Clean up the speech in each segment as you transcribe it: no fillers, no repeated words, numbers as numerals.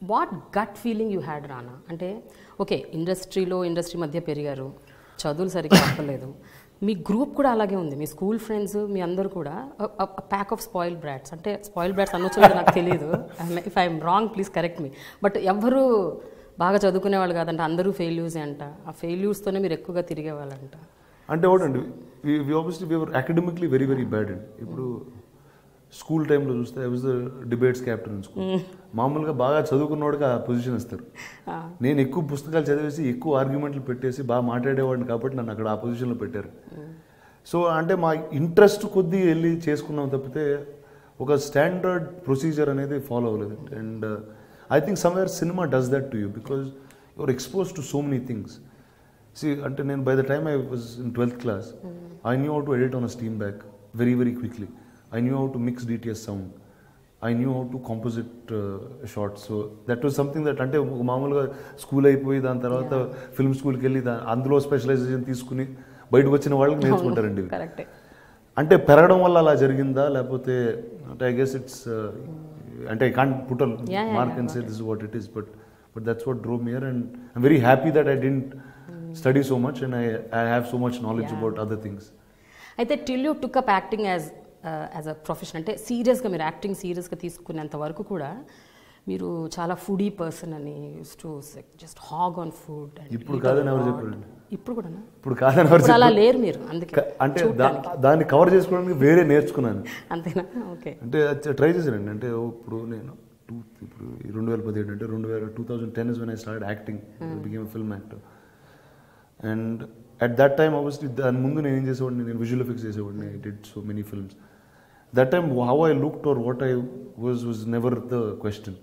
What gut feeling you had Rana? అంటే okay, industry మధ్య పెరిగారు, చదువులు సరిగ్గా అవ్వలేదు, మీ గ్రూప్ కూడా అలాగే ఉంది, మీ స్కూల్ ఫ్రెండ్స్ మీ అందరూ కూడా ప్యాక్ ఆఫ్ స్పాయిల్డ్ బ్రాట్స్. అంటే స్పాయిల్డ్ బ్రాట్స్ అనొచ్చు నాకు తెలియదు, if I'm wrong please correct me. But ఎవ్వరూ బాగా చదువుకునేవాళ్ళు కాదంట, అందరూ ఫెయిల్యూర్సే అంట. ఆ ఫెయిల్యూర్స్తోనే మీరు ఎక్కువగా తిరిగేవాళ్ళంట. అంటే ఒకటండి, obviously we're academically very very bad అండి. ఇప్పుడు స్కూల్ టైంలో చూస్తే I was the debates captain in school. మామూలుగా బాగా చదువుకున్నవాడికి ఆ పొజిషన్ ఇస్తారు. నేను ఎక్కువ పుస్తకాలు చదివేసి ఎక్కువ ఆర్గ్యుమెంట్లు పెట్టేసి బాగా మాట్లాడేవాడిని కాబట్టి నన్ను అక్కడ ఆ పొజిషన్లో పెట్టారు. సో అంటే మా ఇంట్రెస్ట్ కొద్దీ వెళ్ళి చేసుకున్నాం తప్పితే ఒక స్టాండర్డ్ ప్రొసీజర్ అనేది ఫాలో అవ్వలేదు. And I think somewhere cinema does that to you because you are expose to so many things. అంటే నేను by the time I was in 12th class, I knew how to edit on a steam bag very very quickly. I knew how to mix DTS sound. I knew how to composite shots. So that was something that అంటే మామూలుగా school అయిపోయి దాని తర్వాత film స్కూల్కి వెళ్ళి అందులో specialisation తీసుకుని బయటకు వచ్చిన వాళ్ళకి నేర్చుకుంటారండి. అంటే పెరగడం వల్ల అలా జరిగిందా లేకపోతే అంటే ఐ గెస్ ఇట్స్ అంటే I can't put a mark and say this is what it is, but that's what drove me here and I'm very happy that I didn't study so much and I have so much knowledge about other things. అయితే till you took up acting as a profession, అంటే సీరియస్గా మీరు acting సీరియస్గా తీసుకునేంత వరకు కూడా మీరు చాలా foodie person అని to just hog on food. ఇప్పుడు కాదని ఎవరు చెప్పారండి? ఇప్పుడు కూడా ఇప్పుడు కాదని ఎవరు అలా లేరు మీరు, అందుకే అంటే దాన్ని కవర్ చేసుకోవడానికి వేరే నేర్చుకున్నాను. అంతేనా? ఓకే. అంటే ట్రై చేశానండి. అంటే ఇప్పుడు నేను ఇప్పుడు 2017 అంటే 2010 is when I started acting, I became a film actor. And at that time obviously దాని ముందు నేను ఏం చేసేవాడిని, నేను విజువల్ ఎఫెక్ట్స్ చేసేవాడిని. I did so many films. That time how I looked or what I was never the question.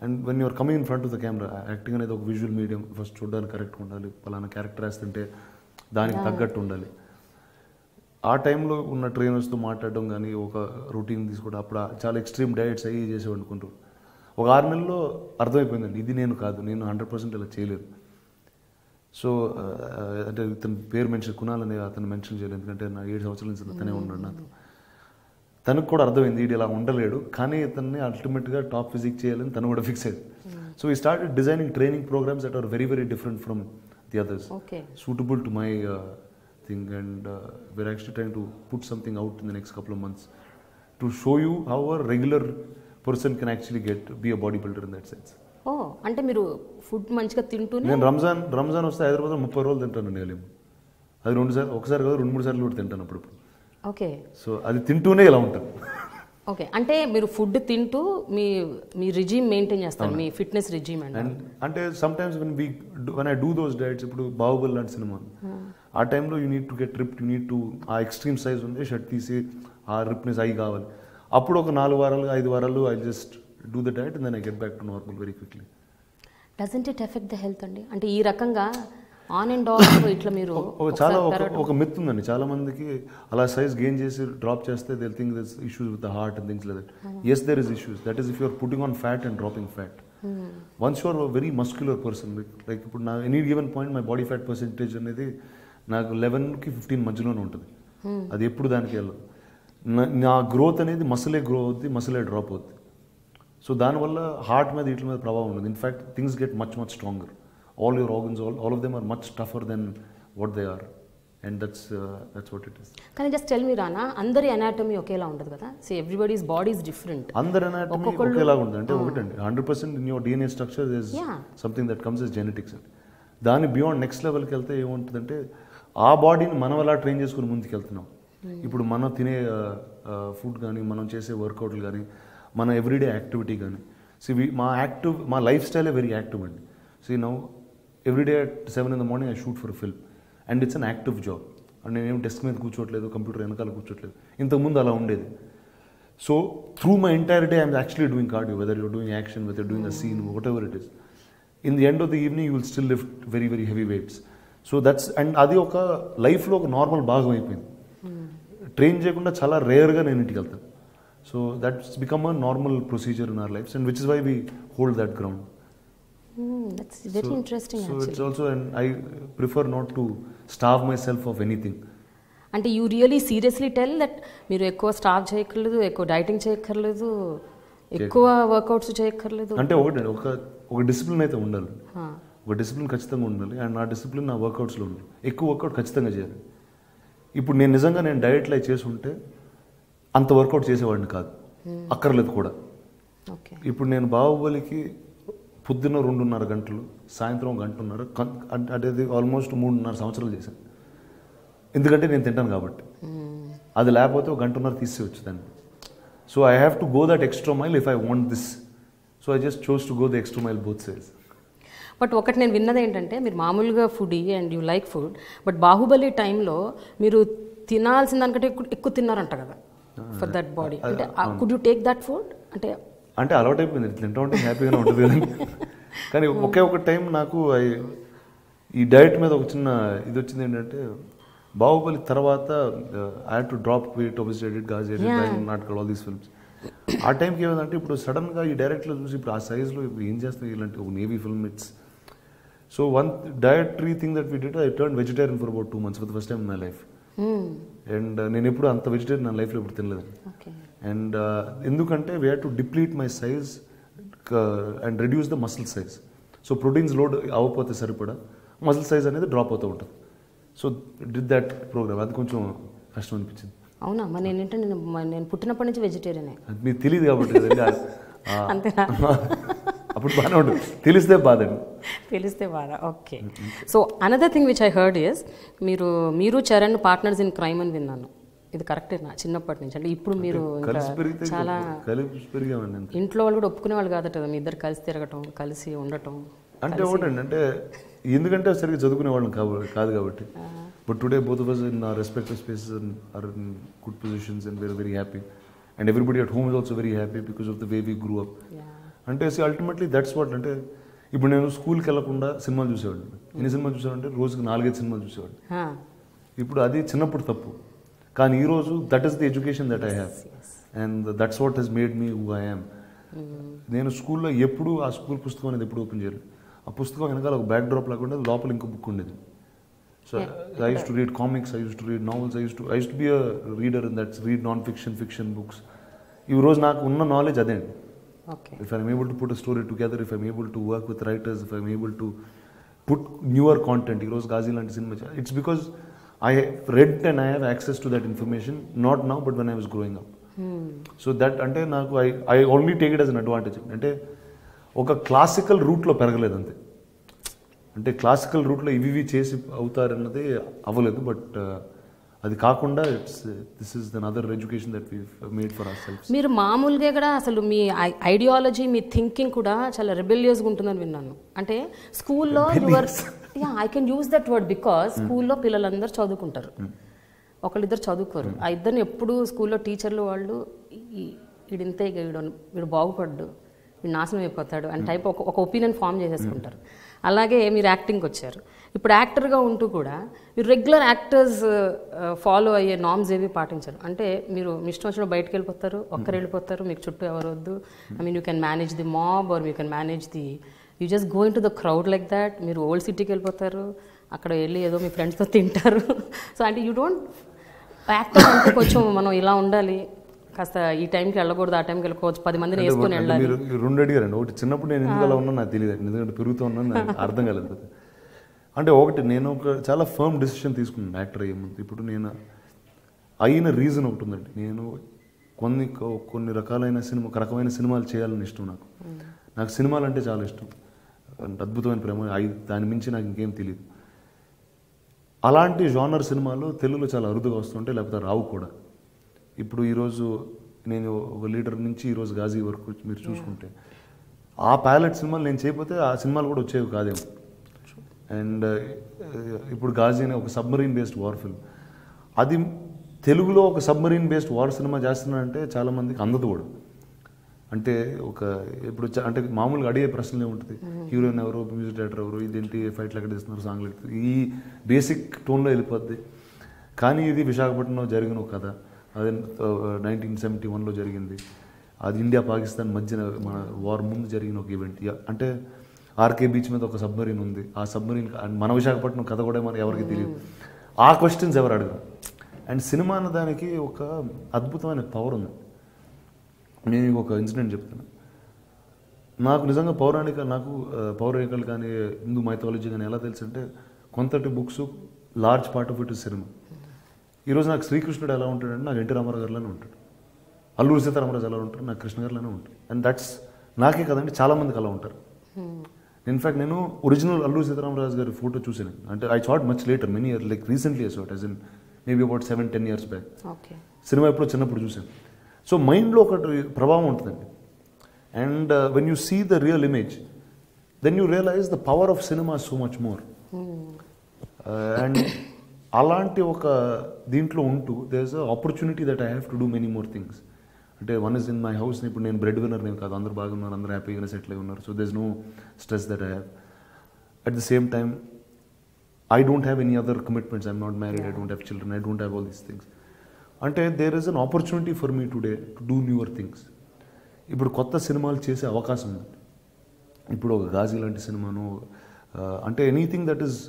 And when you're coming in front of the camera, acting అనేది ఒక visual medium. First చూడడానికి కరెక్ట్గా ఉండాలి, పలానా character వేస్తుంటే దానికి తగ్గట్టు ఉండాలి. ఆ టైంలో ఉన్న ట్రైనర్స్తో మాట్లాడడం కానీ ఒక రొటీన్ తీసుకోవడం, అప్పుడు చాలా ఎక్స్ట్రీమ్ డయట్స్ అయ్యి చేసేవాడుకుంటారు. ఒక 6 నెలల్లో అర్థమైపోయిందండి ఇది నేను కాదు, నేను 100% ఇలా చేయలేదు. సో అంటే ఇతని పేరు మెన్షన్ కునాల్ అనే అతను మెన్షన్ చేయలేదు, ఎందుకంటే నా 7 సంవత్సరాల నుంచి అతనే ఉన్నాడు నాతో. తనకు కూడా అర్థమైంది ఇది ఇలా ఉండలేడు, కానీ ఇతన్ని అల్టిమేట్గా టాప్ ఫిజిక్ చేయాలని తను కూడా ఫిక్స్ అయ్యింది. సో ఈ started designing training programmes that are very very different from the others, suitable to my thing. And we're actually trying to put something out in the next couple of months to show you how a regular person can actually be a bodybuilder in that sense. ఓ, అంటే మీరు food మంచిగా తింటూనే. నేను రంజాన్ వస్తే హైదరాబాద్లో 30 రోజులు తింటానండి. అది 2 సార్లు, ఒకసారి కాదు 2-3 సార్లు కూడా తింటాను అప్పుడప్పుడు. ఓకే. సో అది తింటూనే ఇలా ఉంటాను. ఓకే, అంటే మీరు ఫుడ్ తింటూ మీ రిజీమ్ మెయింటైన్ చేస్తారు, మీ ఫిట్నెస్ రిజీమ్. అంటే some times when I do those diets, ఇప్పుడు బాహుబలి లాంటి సినిమా ఆ టైంలో you need to get ripped, you need to ఆ ఎక్స్ట్రీమ్ సైజ్ ఉంది షర్ట్ తీసి ఆ రిప్నెస్ అయి కావాలి. అప్పుడు ఒక 4 వారాలు 5 వారాలు I just do the diet and then I get back to normal very quickly. Doesn't it affect the health అండి? అంటే ఈ రకంగా ఆన్ అండ్ ఆఫ్ ఇట్లా మీరు చాలా ఒక మిత్ ఉందండి చాలా మందికి, అలా సైజ్ గెయిన్ చేసి డ్రాప్ చేస్తే they think this issues with the heart and things like that. yes there is issues, that is if you are putting on fat and dropping fat. once you are a very muscular person, like ఇప్పుడు నా any given point my body fat percentage అనేది నాకు 11కి 15 మధ్యలోనే ఉంటుంది. అది ఎప్పుడు దానికి వెళ్ళదు. నా గ్రోత్ అనేది మసిలే గ్రో అవుద్ది, మసిలే డ్రాప్ అవుద్ది. సో దానివల్ల హార్ట్ మీద వీటి మీద ప్రభావం ఉండదు. In fact things get much stronger. All your organs all of them are much tougher than what they are, and that's what it is. కానీ జస్ట్ టెల్ మీ రానా, అందరి అనాటమీ ఒకేలా ఉండదు కదా. So everybody's body is different. అందరి anatomy ఒకేలా ఉంటుంది అంటే ఒకటండి 100% in your DNA structure is something that comes as genetics అండి. దాని బియాండ్ నెక్స్ట్ లెవెల్కి వెళ్తే ఏముంటుందంటే ఆ బాడీని మనం ఎలా ట్రైన్ చేసుకుని ముందుకు వెళ్తున్నాం. ఇప్పుడు మనం తినే ఫుడ్ కానీ, మనం చేసే వర్కౌట్లు కానీ, మన ఎవ్రీడే యాక్టివిటీ కానీ, మా లైఫ్ స్టైలే వెరీ యాక్టివ్ అండి. Now everyday at 7 in the morning I shoot for a film and it's an active job. And నేనేం డెస్క్ మీద కూర్చోట్లేదు, కంప్యూటర్ వెనకాల కూర్చోట్లేదు. ఇంతకుముందు అలా ఉండేది. So through my entire day I'm actually doing cardio, whether you're doing action, whether you're doing a scene, whatever it is. In the end of the evening you will still lift very very heavy weights. So that's and అది ఒక లైఫ్లో ఒక normal భాగం అయిపోయింది. Train చేయకుండా చాలా రేర్గా నేను ఇంటికి వెళ్తాను. So that's become a normal procedure in our lives, and which is why we hold that ground. That's very interesting. So actually, it's also, and I prefer not to starve myself of anything. And you really seriously tell that మీరు ఎక్కువ starve చేయక్కర్లేదు, ఎక్కువ dieting చేయక్కర్లేదు, ఎక్కువ workouts చేయక్కర్లేదు. అంటే ఒక discipline అయితే ఉండాలి, ఒక డిసిప్లిన్ ఖచ్చితంగా ఉండాలి. అండ్ నా డిసిప్లిన్ నా వర్కౌట్స్లో ఉండాలి. ఎక్కువ వర్కౌట్ ఖచ్చితంగా చేయాలి. ఇప్పుడు నేను నిజంగా డైట్లో చేసి ఉంటే అంత వర్కౌట్ చేసేవాడిని కాదు, అక్కర్లేదు కూడా. ఇప్పుడు నేను బాహుబలికి పొద్దున్న 2.5 గంటలు, సాయంత్రం 1 గంటన్నర, అంటే ఆల్మోస్ట్ 3.5 సంవత్సరాలు చేశాను. ఎందుకంటే నేను తింటాను కాబట్టి. అది లేకపోతే 1.5 గంటన్నర తీసేయచ్చు దాన్ని. So I have to go that extra mile if I want this. So I just chose to go the extra mile both sides. But ఒకటి నేను విన్నది ఏంటంటే, మీరు మామూలుగా foodie and you like food, but Baahubali టైంలో మీరు తినాల్సిన దానికంటే ఎక్కువ తిన్నారంట కదా ఫర్ దట్ బాడీ. అంటే could you take that food? అంటే అలవాటు అయిపోయింది, తింటా ఉంటే హ్యాపీగానే ఉంటుంది కదా. కానీ ఒక టైం నాకు ఈ డైట్ మీద ఒక చిన్న ఇది వచ్చింది. ఏంటంటే బాహుబలి తర్వాత I had to drop weight, obesity, Ghazi, నాటకాలు, ఆల్ దీస్ ఫిల్మ్స్. ఆ టైంకి ఏమైందంటే, ఇప్పుడు సడన్గా ఈ డైరెక్ట్లో చూసి ఇప్పుడు ఆ సైజ్లో ఇప్పుడు ఏం చేస్తాయి ఇలాంటి ఒక navy film it's. So one dietary thing that we did, I turn vegetarian for about 2 months for the first time in my life. And నేను ఎప్పుడు అంత వెజిటేరియన్ నా లైఫ్లో ఎప్పుడు తినలేదు. అండ్ ఎందుకంటే we had to deplete my size and reduce the muscle size. So proteins load అవ్వకపోతే సరిపడా మసిల్ సైజ్ అనేది డ్రాప్ అవుతూ ఉంటుంది. So did that programme. అది కొంచెం కష్టం అనిపించింది. అవునా? మరి నేను పుట్టినప్పటి నుంచి వెజిటేరియనే. మీకు తెలియదు కాబట్టి అంతేనా? అప్పుడు బాగానే ఉంటుంది, తెలిస్తే బాధ. Okay. So another thing which I heard is, మీరు చరణ్ పార్ట్నర్స్ ఇన్ క్రైమ్ అని విన్నాను. ఇది కరెక్టేనా? చిన్నప్పటి నుంచి అంటే ఇప్పుడు మీరు చాలా ఇంట్లో వాళ్ళు కూడా ఒప్పుకునే వాళ్ళు కాదట కదా మీ ఇద్దరు కలిసి తిరగటం, కలిసి ఉండటం. అంటే ఒకటండి, అంటే ఎందుకంటే సరిగ్గా చదువుకునే వాళ్ళం కాదు కాబట్టి. But today both of us in our respective spaces are in good positions and we're very happy. And everybody at home is also very happy because of the way we grew up. అంటే ultimately that's what. అంటే ఇప్పుడు నేను స్కూల్కి వెళ్ళకుండా సినిమాలు చూసేవాడిని. ఎన్ని సినిమాలు చూసేవాడంటే రోజుకి 4-5 సినిమాలు చూసేవాడిని. ఇప్పుడు అది చిన్నప్పుడు తప్పు, కానీ ఈరోజు that is the education that I have and that's what he's made me who I am. నేను స్కూల్లో ఎప్పుడు ఆ స్కూల్ పుస్తకం అనేది ఎప్పుడు ఓపెన్ చేయలేదు. ఆ పుస్తకం వెనకాల ఒక బ్యాక్ డ్రాప్ లేకుండా లోపల ఇంకో బుక్ ఉండేది. So I used to read comics, I used to read novels, I used to be a reader and that's read non-fiction, fiction books. ఈ రోజు నాకు ఉన్న నాలెడ్జ్ అదే. If I'm able to put a story together, if I'm able to work with writers, if I'm able to put newer content, ఈ రోజు గాజీ లాంటి cinema, it's because I read and I have access to that information, not now but when I was growing up. So that అంటే నాకు I only take it as an advantage. అంటే ఒక classical రూట్లో పెరగలేదు అంతే. అంటే క్లాసికల్ రూట్లో ఇవి చేసి అవుతారన్నది అవ్వలేదు. బట్ అది కాకుండా this is another education that we made for our selves. మీరు మామూలుగా కూడా అసలు మీ ఐడియాలజీ, మీ థింకింగ్ కూడా చాలా రెబెలియస్గా ఉంటుందని విన్నాను. అంటే స్కూల్లో I can use that word because స్కూల్లో పిల్లలందరూ చదువుకుంటారు, ఒకళ్ళిద్దరు చదువుకోరు. ఆ ఇద్దరిని ఎప్పుడు స్కూల్లో టీచర్లు వాళ్ళు వీడింతే, వీడు బాగుపడ్డు, వీడు నాశనం అయిపోతాడు అని టైప్ ఒక ఒపీనియన్ ఫామ్ చేసేసుకుంటారు. అలాగే మీరు యాక్టింగ్కి వచ్చారు. ఇప్పుడు యాక్టర్గా ఉంటూ కూడా మీరు రెగ్యులర్ యాక్టర్స్ ఫాలో అయ్యే నార్మ్స్ ఏవి పాటించరు. అంటే మీరు మీ ఇష్టం వచ్చిన బయటకు వెళ్ళిపోతారు, ఒక్కరు వెళ్ళిపోతారు, మీకు చుట్టూ ఎవరు వద్దు. I mean you can manage the mob or you can manage the, you just go in to the crowd like that. మీరు ఓల్డ్ సిటీకి వెళ్ళిపోతారు, అక్కడ వెళ్ళి ఏదో మీ ఫ్రెండ్స్తో తింటారు. సో అంటే యూ డోంట్, యాక్టర్ అంటే కొంచెం మనం ఇలా ఉండాలి, కాస్త ఈ టైంకి వెళ్ళకూడదు, ఆ టైంకి వెళ్ళకపోవచ్చు, 10 మందిని వేసుకొని వెళ్ళాలి. మీరు 2 అడిగారండి. ఒకటి, చిన్నప్పుడు నేను ఎందుకు అలా ఉన్నా నాకు తెలియదు, ఎందుకంటే పెరుగుతూ ఉన్నాను, నాకు అర్థం కాలేదు. అంటే ఒకటి, నేను ఒక చాలా ఫర్మ్ డెసిషన్ తీసుకున్నాను యాక్టర్ అయ్యే ముందు. ఇప్పుడు నేను అయిన రీజన్ ఒకటి ఉందండి. నేను కొన్ని రకాలైన ఒక రకమైన సినిమాలు చేయాలని ఇష్టం నాకు సినిమాలు అంటే చాలా ఇష్టం, అద్భుతమైన ప్రేమ, దాని మించి నాకు ఇంకేం తెలియదు. అలాంటి జానర్ సినిమాలు తెలుగులో చాలా అరుదుగా వస్తుంటాయి, లేకపోతే రావు కూడా. ఇప్పుడు ఈరోజు నేను ఒక లీడర్ నుంచి ఈరోజు గాజీ వరకు మీరు చూసుకుంటే ఆ ప్యాలెట్ సినిమాలు నేను చేయకపోతే ఆ సినిమాలు కూడా వచ్చేవి కాదేమో. అండ్ ఇప్పుడు గాజీ అనే ఒక సబ్మరీన్ బేస్డ్ వార్ ఫిల్మ్, అది తెలుగులో ఒక సబ్మరీన్ బేస్డ్ వార్ సినిమా చేస్తున్నారంటే చాలామందికి అందదు కూడా. అంటే ఇప్పుడు అంటే మామూలుగా అడిగే ప్రశ్నలు ఏముంటుంది, హీరోయిన్ ఎవరు, మ్యూజిక్ డైరెక్టర్ ఎవరు, ఇదేంటి, ఫైట్లు ఎక్కడ తీస్తున్నారు, సాంగ్లు ఎక్కడ, ఈ బేసిక్ టోన్లో వెళ్ళిపోద్ది. కానీ ఇది విశాఖపట్నంలో జరిగిన ఒక కథ, అదే 1971లో జరిగింది. అది ఇండియా పాకిస్తాన్ మధ్యన మన వార్ ముందు జరిగిన ఒక ఈవెంట్. అంటే ఆర్కే బీచ్ మీద ఒక సబ్మరీన్ ఉంది, ఆ సబ్మరీన్ మన విశాఖపట్నం కథ కూడా మనకి ఎవరికి తెలియదు. ఆ క్వశ్చన్స్ ఎవరు అడగరు. అండ్ సినిమా అన్న దానికి ఒక అద్భుతమైన పవర్ ఉంది. నేను ఒక ఇన్సిడెంట్ చెప్తాను. నాకు నిజంగా పౌరాణికలు కానీ హిందూ మైథాలజీ కానీ ఎలా తెలుసు అంటే కొంతటి books large part of it is cinema. ఈరోజు నాకు శ్రీకృష్ణుడు ఎలా ఉంటాడంటే నాకు ఎన్టీ రామారావు గారిలోనే ఉంటాడు, అల్లూరి సీతారామరాజు ఎలా ఉంటాడు నాకు కృష్ణ గారిలోనే ఉంటాడు. అండ్ దట్స్ నాకే కదండి, చాలామందికి అలా ఉంటారు. ఇన్ఫ్యాక్ట్ నేను ఒరిజినల్ అల్లూరి సీతారామరాజు గారి ఫోటో చూసాను. అంటే I saw much later, many year like recently I saw, as in maybe about 7-10 years back. Cinema ఎప్పుడో చిన్నప్పుడు చూసాను. సో మైండ్లో ఒకటి ప్రభావం ఉంటుందండి. And when you see the real image then you realize the power of cinema so much more. And అలాంటి ఒక దీంట్లో ఉంటూ there is a opportunity that I have to do many more things. అంటే one is in my house. ఇప్పుడు నేను bread winner నేను కాదు, అందరూ బాగున్నారు, అందరూ హ్యాపీగా సెటిల్ అయి ఉన్నారు. So there is no stress that I have. At the same time I don't have any other commitments. I'm not married, I don't have children, I don't have all these things. అంటే there is an opportunity for me today to do newer things. ఇప్పుడు కొత్త సినిమాలు చేసే అవకాశం ఉంది. ఇప్పుడు ఒక గాజీ లాంటి సినిమాను అంటే anything that is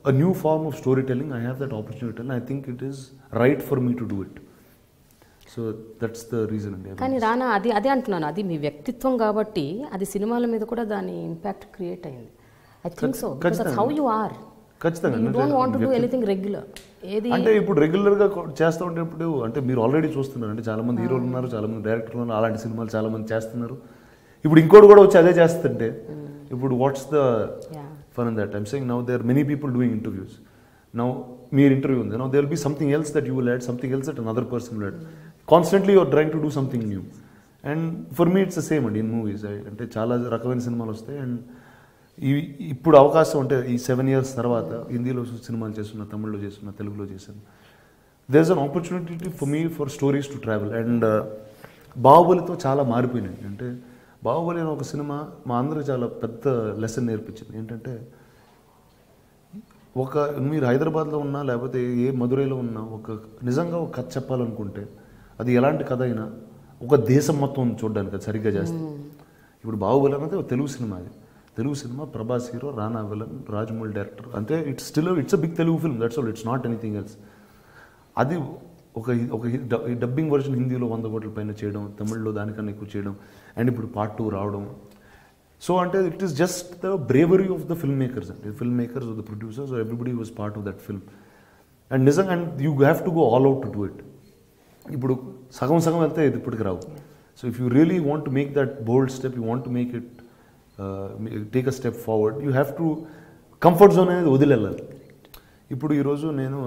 a new form of storytelling, I have that opportunity and I think it is right for me to do it. So that's the reason అండి. కానీ రానా అదే అంటున్నాను, అది మీ వ్యక్తిత్వం కాబట్టి అది సినిమాల మీద కూడా దాని ఇంపాక్ట్ క్రియేట్ అయింది. I think so, because how you are. ఖచ్చితంగా. You don't want to do anything regular. అంటే ఇప్పుడు రెగ్యులర్గా చేస్తూ ఉంటేప్పుడు అంటే మీరు ఆల్రెడీ చూస్తున్నారు అంటే చాలా మంది హీరోలు ఉన్నారు, చాలా మంది డైరెక్టర్లు ఉన్నారు, అలాంటి సినిమాలు చాలా మంది చేస్తున్నారు. ఇప్పుడు ఇంకోటి కూడా వచ్చి అదే చేస్తుంటే ఇప్పుడు what's the fun in that? I'm saying now there many people doing interviews. Now మీరు ఇంటర్వ్యూ ఉంది, now there will be something else that you will add, something else that another person will add. Constantly you're trying to do something new. And for me it's the same అండి in movies. అంటే చాలా రకమైన సినిమాలు వస్తాయి. And ఇప్పుడు అవకాశం అంటే ఈ 7 years తర్వాత హిందీలో సినిమాలు చేస్తున్నా, తమిళ్లో చేస్తున్నా, తెలుగులో చేశాను. There is an opportunity for me for stories to travel. And బాహుబలితో చాలా మారిపోయినాయి. అంటే బాహుబలి అనే ఒక సినిమా మా అందరికి చాలా పెద్ద లెసన్ నేర్పించింది. ఏంటంటే మీరు హైదరాబాద్లో ఉన్నా లేకపోతే ఏ మధురైలో ఉన్నా నిజంగా ఒక కథ చెప్పాలనుకుంటే అది ఎలాంటి కథ అయినా ఒక దేశం మొత్తం చూడడానికి అది సరిగ్గా చేస్తుంది. ఇప్పుడు బాహుబలి అనేది ఒక తెలుగు సినిమా. అది Telugu cinema, Prabhas hero, Rana villain, Rajamouli director. అంటే it's a big Telugu film, that's all, it's not anything else. అది ఒక డబ్బింగ్ వర్షన్ హిందీలో 100 కోట్ల పైన చేయడం, తమిళ్లో దానికన్నా ఎక్కువ చేయడం, అండ్ ఇప్పుడు Part 2 రావడం. సో అంటే it is just the bravery of the film makers అండి, film makers, the producers, everybody was part of that film. And నిజంగా and you have to go all out to do it. ఇప్పుడు సగం వెళ్తే ఇది ఇప్పటికి రావు. So if you really want to make that bold step, you want to make it take a step forward, you have to comfort zone అనేది వదిలేళ్ళాలి. ఇప్పుడు ఈరోజు నేను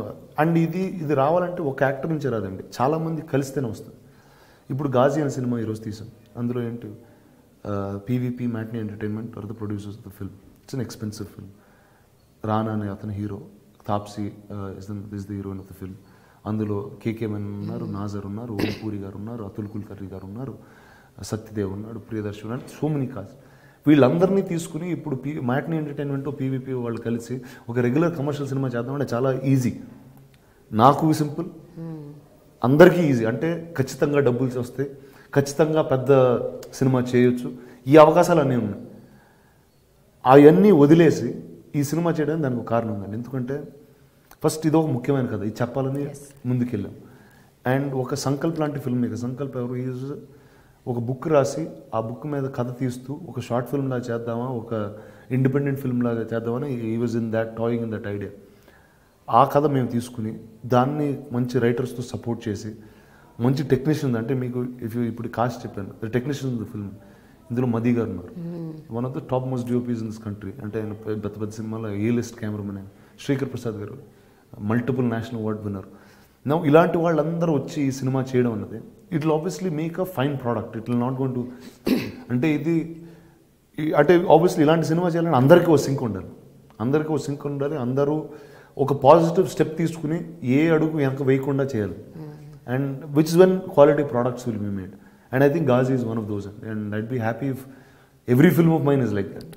అండ్ ఇది రావాలంటే ఒక యాక్టర్ నుంచి రాదండి, చాలామంది కలిస్తేనే వస్తుంది. ఇప్పుడు గాజీ అనే సినిమా ఈరోజు తీసాం. అందులో ఏంటి PVP matinee entertainment are the producers of the film. It's an expensive film. రానా అనే అతను hero, Taapsee is the heroine of the film. అందులో కేకే మెన్ ఉన్నారు, నాజర్ ఉన్నారు, ఓం పూరి గారు ఉన్నారు, అతుల్ కుల్కర్ణి గారు ఉన్నారు, సత్యదేవ్ ఉన్నాడు, ప్రియదర్శి ఉన్నాడు, సో మెనీ కాజ్. వీళ్ళందరినీ తీసుకుని ఇప్పుడు మ్యాట్నీ ఎంటర్టైన్మెంట్, పీవీపీ వాళ్ళు కలిసి ఒక రెగ్యులర్ కమర్షియల్ సినిమా చేద్దామంటే చాలా ఈజీ. నాకు సింపుల్, అందరికీ ఈజీ. అంటే ఖచ్చితంగా డబ్బులు వస్తాయి, ఖచ్చితంగా పెద్ద సినిమా చేయొచ్చు, ఈ అవకాశాలు అన్నీ ఉన్నాయి. అవన్నీ వదిలేసి ఈ సినిమా చేయడానికి దానికి ఒక కారణం ఉందండి. ఎందుకంటే ఫస్ట్ ఇదొక ముఖ్యమైన కథ, ఇది చెప్పాలని ముందుకెళ్ళాం. అండ్ ఒక సంకల్ప్ లాంటి ఫిల్మ్ మేకర్, సంకల్ప్ ఎవరు, ఈజ్ ఒక బుక్ రాసి ఆ బుక్ మీద కథ తీస్తూ ఒక షార్ట్ ఫిల్మ్ లాగా చేద్దామా, ఒక ఇండిపెండెంట్ ఫిల్మ్ లాగా చేద్దామని ఈ was in that toying in that idea. ఆ కథ మేము తీసుకుని దాన్ని మంచి రైటర్స్తో సపోర్ట్ చేసి మంచి టెక్నీషియన్, అంటే మీకు ఇప్పుడు కాస్ట్ చెప్పాను, టెక్నీషియన్ ద ఫిల్మ్. ఇందులో మదీ గారు ఉన్నారు, one of the top most DOPs in this country. అంటే ఆయన పెద్ద సినిమాలో లిస్ట్ కెమెరామెన్. ఆయన శ్రీకర్ ప్రసాద్ గారు, మల్టిపుల్ నేషనల్ అవార్డ్ విన్నర్. నా ఇలాంటి వాళ్ళందరూ వచ్చి ఈ సినిమా చేయడం అన్నది it will obviously make a fine product. It will not gone to అంటే అంటే ఆబ్వియస్లీ ఇలాంటి సినిమా చేయాలని అందరికీ ఒక సింక్ ఉండాలి, అందరూ ఒక పాజిటివ్ స్టెప్ తీసుకుని ఏ అడుగు వెనక వేయకుండా చేయాలి. And which is when quality products will be made. And I think Ghazi is one of those. And I'd be happy if every film of mine is like that.